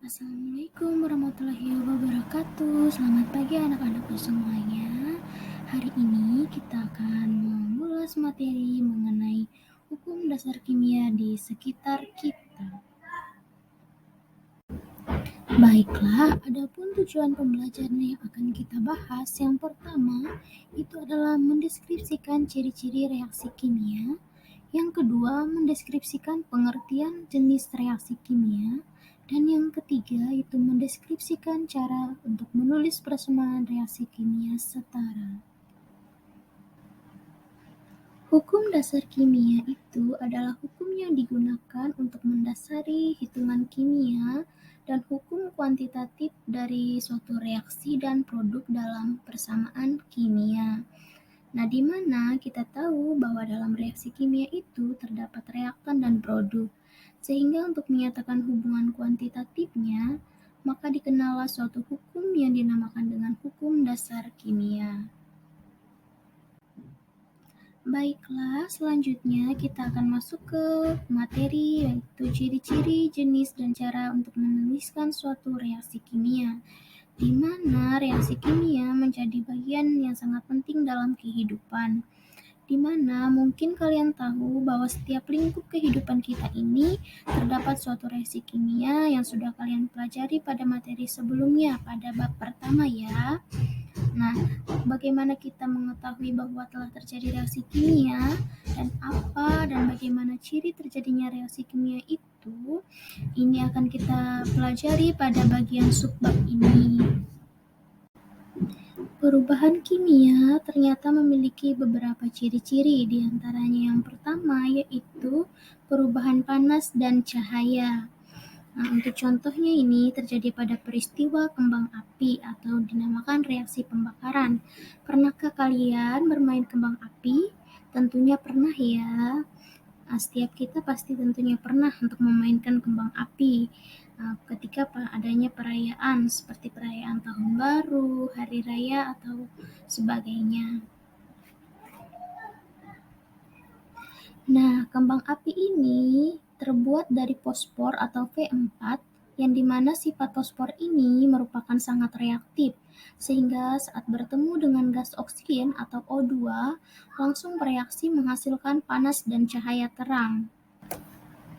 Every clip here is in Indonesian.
Assalamualaikum warahmatullahi wabarakatuh. Selamat pagi anak-anakku semuanya. Hari ini kita akan mengulas materi mengenai hukum dasar kimia di sekitar kita. Baiklah, adapun tujuan pembelajaran yang akan kita bahas, yang pertama itu adalah mendeskripsikan ciri-ciri reaksi kimia. Yang kedua, mendeskripsikan pengertian jenis reaksi kimia. Dan yang ketiga, itu mendeskripsikan cara untuk menulis persamaan reaksi kimia setara. Hukum dasar kimia itu adalah hukum yang digunakan untuk mendasari hitungan kimia dan hukum kuantitatif dari suatu reaksi dan produk dalam persamaan kimia. Nah, di mana kita tahu bahwa dalam reaksi kimia itu terdapat reaktan dan produk. Sehingga untuk menyatakan hubungan kuantitatifnya, maka dikenallah suatu hukum yang dinamakan dengan hukum dasar kimia. Baiklah, selanjutnya kita akan masuk ke materi, yaitu ciri-ciri, jenis, dan cara untuk menuliskan suatu reaksi kimia, di mana reaksi kimia menjadi bagian yang sangat penting dalam kehidupan. Di mana mungkin kalian tahu bahwa setiap lingkup kehidupan kita ini terdapat suatu reaksi kimia yang sudah kalian pelajari pada materi sebelumnya pada bab pertama ya. Nah, bagaimana kita mengetahui bahwa telah terjadi reaksi kimia dan apa dan bagaimana ciri terjadinya reaksi kimia itu, ini akan kita pelajari pada bagian subbab ini. Perubahan kimia ternyata memiliki beberapa ciri-ciri, di antaranya yang pertama yaitu perubahan panas dan cahaya. Nah, untuk contohnya ini terjadi pada peristiwa kembang api atau dinamakan reaksi pembakaran. Pernahkah kalian bermain kembang api? Tentunya pernah ya. Setiap kita pasti tentunya pernah untuk memainkan kembang api ketika adanya perayaan seperti perayaan tahun baru, hari raya, atau sebagainya. Nah, kembang api ini terbuat dari fosfor atau V4, yang dimana sifat fosfor ini merupakan sangat reaktif, sehingga saat bertemu dengan gas oksigen atau O2, langsung bereaksi menghasilkan panas dan cahaya terang.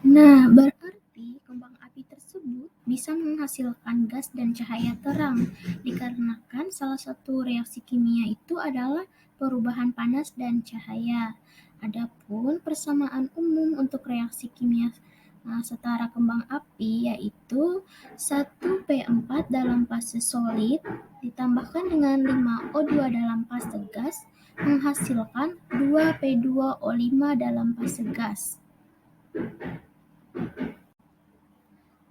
Nah, berarti kembang api tersebut bisa menghasilkan gas dan cahaya terang, dikarenakan salah satu reaksi kimia itu adalah perubahan panas dan cahaya. Adapun persamaan umum untuk reaksi kimia setara kembang api yaitu 1P4 dalam fase solid ditambahkan dengan 5O2 dalam fase gas menghasilkan 2P2O5 dalam fase gas.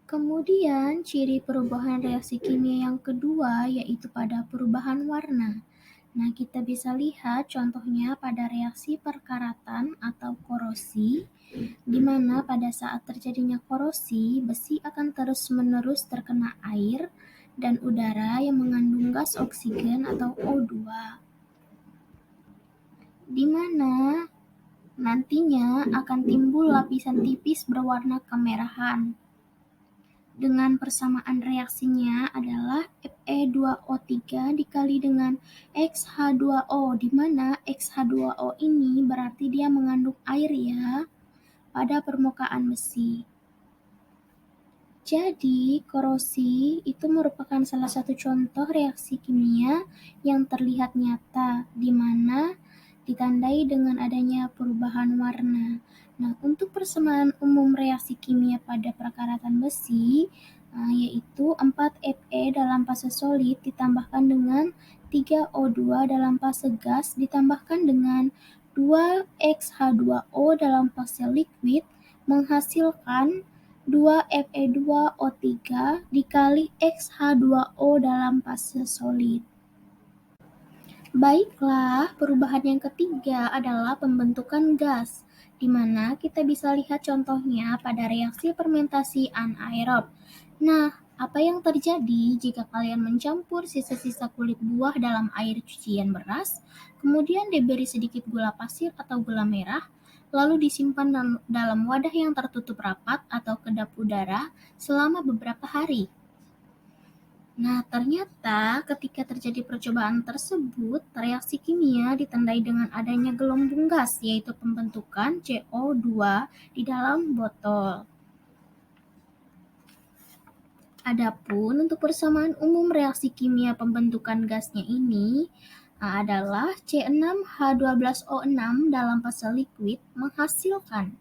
Kemudian, ciri perubahan reaksi kimia yang kedua yaitu pada perubahan warna. Nah, kita bisa lihat contohnya pada reaksi perkaratan atau korosi, di mana pada saat terjadinya korosi, besi akan terus-menerus terkena air dan udara yang mengandung gas oksigen atau O2, di mana nantinya akan timbul lapisan tipis berwarna kemerahan. Dengan persamaan reaksinya adalah Fe2O3 dikali dengan XH2O, di mana XH2O ini berarti dia mengandung air ya pada permukaan besi. Jadi, korosi itu merupakan salah satu contoh reaksi kimia yang terlihat nyata, di mana ditandai dengan adanya perubahan warna. Nah, untuk persamaan umum reaksi kimia pada perkaratan besi, yaitu 4Fe dalam fase solid ditambahkan dengan 3O2 dalam fase gas ditambahkan dengan 2XH2O dalam fase liquid menghasilkan 2Fe2O3 dikali XH2O dalam fase solid. Baiklah, perubahan yang ketiga adalah pembentukan gas, di mana kita bisa lihat contohnya pada reaksi fermentasi anaerob. Nah, apa yang terjadi jika kalian mencampur sisa-sisa kulit buah dalam air cucian beras, kemudian diberi sedikit gula pasir atau gula merah, lalu disimpan dalam wadah yang tertutup rapat atau kedap udara selama beberapa hari? Nah, ternyata ketika terjadi percobaan tersebut, reaksi kimia ditandai dengan adanya gelombang gas, yaitu pembentukan CO2 di dalam botol. Adapun untuk persamaan umum reaksi kimia pembentukan gasnya ini adalah C6H12O6 dalam fase liquid menghasilkan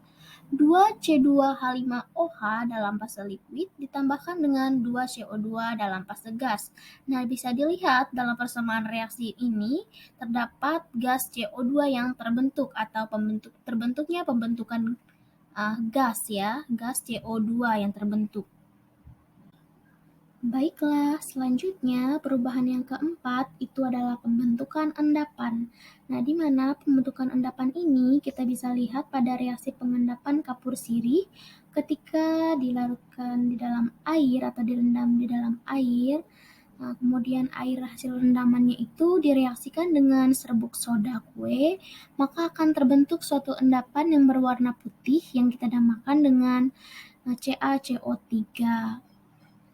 2C2H5OH dalam fase liquid ditambahkan dengan 2CO2 dalam fase gas. Nah, bisa dilihat dalam persamaan reaksi ini terdapat gas CO2 yang terbentuk atau terbentuknya pembentukan gas ya, gas CO2 yang terbentuk. Baiklah, selanjutnya perubahan yang keempat itu adalah pembentukan endapan. Nah, di mana pembentukan endapan ini kita bisa lihat pada reaksi pengendapan kapur sirih ketika dilarutkan di dalam air atau direndam di dalam air. Nah, kemudian air hasil rendamannya itu direaksikan dengan serbuk soda kue, maka akan terbentuk suatu endapan yang berwarna putih yang kita namakan dengan CaCO3.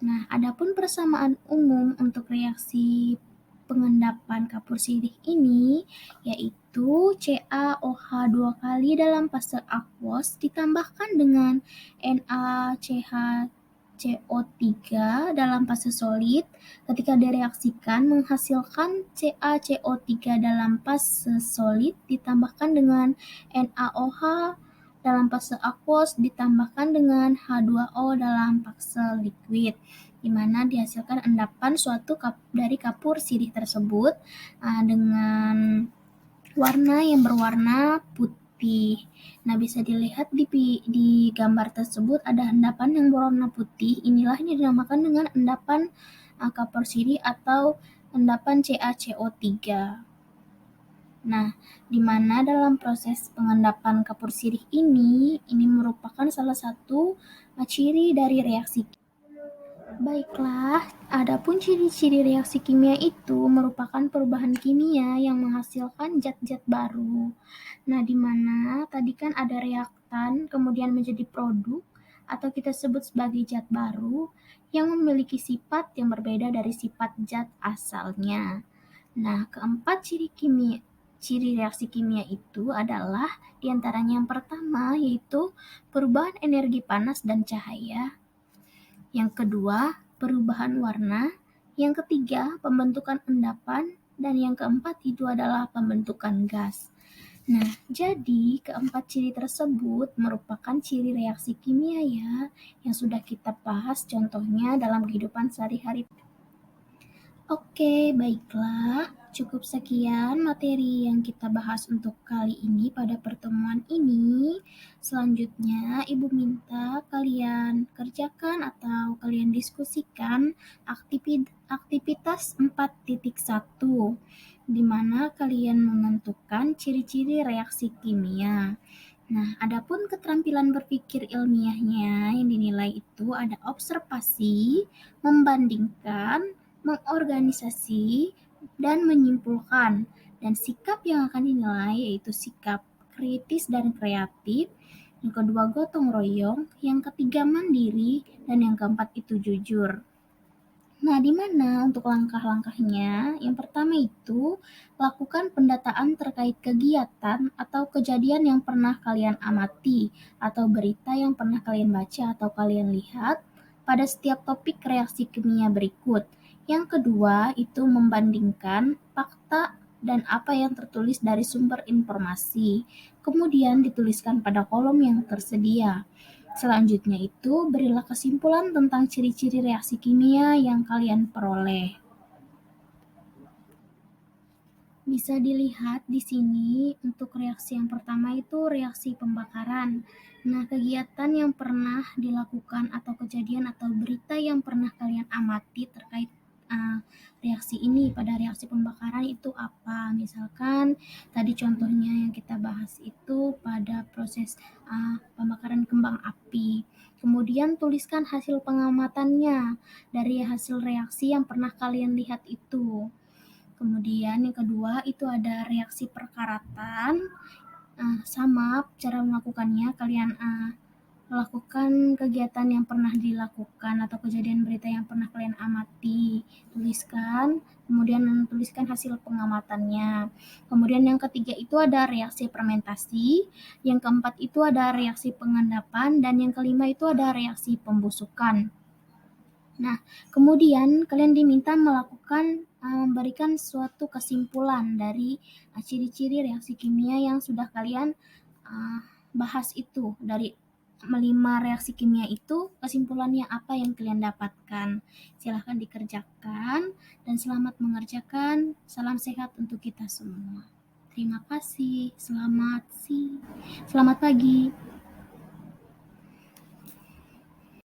Nah, adapun persamaan umum untuk reaksi pengendapan kapur sirih ini yaitu CaOH 2 kali dalam fase aquos ditambahkan dengan NaCH CO3 dalam fase solid ketika direaksikan menghasilkan CaCO3 dalam fase solid ditambahkan dengan NaOH dalam fase aquos ditambahkan dengan H2O dalam fase liquid, di mana dihasilkan endapan suatu dari kapur sirih tersebut dengan warna yang berwarna putih. Nah, bisa dilihat di gambar tersebut ada endapan yang berwarna putih. Inilah yang dinamakan dengan endapan kapur sirih atau endapan CaCO3. Nah, di mana dalam proses pengendapan kapur sirih ini merupakan salah satu ciri dari reaksi. Baiklah, adapun ciri-ciri reaksi kimia itu merupakan perubahan kimia yang menghasilkan zat-zat baru. Nah, di mana tadi kan ada reaktan kemudian menjadi produk atau kita sebut sebagai zat baru yang memiliki sifat yang berbeda dari sifat zat asalnya. Nah, keempat ciri reaksi kimia itu adalah diantaranya yang pertama yaitu perubahan energi panas dan cahaya, yang kedua perubahan warna, yang ketiga pembentukan endapan, dan yang keempat itu adalah pembentukan gas. Nah, jadi keempat ciri tersebut merupakan ciri reaksi kimia ya, yang sudah kita bahas contohnya dalam kehidupan sehari-hari. Oke, baiklah. Cukup sekian materi yang kita bahas untuk kali ini pada pertemuan ini. Selanjutnya, Ibu minta kalian kerjakan atau kalian diskusikan aktivitas 4.1, di mana kalian menentukan ciri-ciri reaksi kimia. Nah, adapun keterampilan berpikir ilmiahnya yang dinilai itu ada observasi, membandingkan, mengorganisasi, dan menyimpulkan. Dan sikap yang akan dinilai yaitu sikap kritis dan kreatif, yang kedua gotong royong, yang ketiga mandiri, dan yang keempat itu jujur. Nah, di mana untuk langkah-langkahnya? Yang pertama itu, lakukan pendataan terkait kegiatan atau kejadian yang pernah kalian amati, atau berita yang pernah kalian baca atau kalian lihat pada setiap topik reaksi kimia berikut. Yang kedua itu membandingkan fakta dan apa yang tertulis dari sumber informasi, kemudian dituliskan pada kolom yang tersedia. Selanjutnya itu berilah kesimpulan tentang ciri-ciri reaksi kimia yang kalian peroleh. Bisa dilihat di sini untuk reaksi yang pertama itu reaksi pembakaran. Nah, kegiatan yang pernah dilakukan atau kejadian atau berita yang pernah kalian amati terkait reaksi ini pada reaksi pembakaran itu apa? Misalkan tadi contohnya yang kita bahas itu pada proses pembakaran kembang api. Kemudian tuliskan hasil pengamatannya dari hasil reaksi yang pernah kalian lihat itu. Kemudian yang kedua itu ada reaksi perkaratan. Sama cara melakukannya kalian lakukan kegiatan yang pernah dilakukan atau kejadian berita yang pernah kalian amati, tuliskan, kemudian tuliskan hasil pengamatannya. Kemudian yang ketiga itu ada reaksi fermentasi, yang keempat itu ada reaksi pengendapan, dan yang kelima itu ada reaksi pembusukan. Nah, kemudian kalian diminta melakukan memberikan suatu kesimpulan dari ciri-ciri reaksi kimia yang sudah kalian bahas itu. Dari 5 reaksi kimia itu, kesimpulannya apa yang kalian dapatkan. Silahkan dikerjakan dan selamat mengerjakan. Salam sehat untuk kita semua. Terima kasih. Selamat pagi.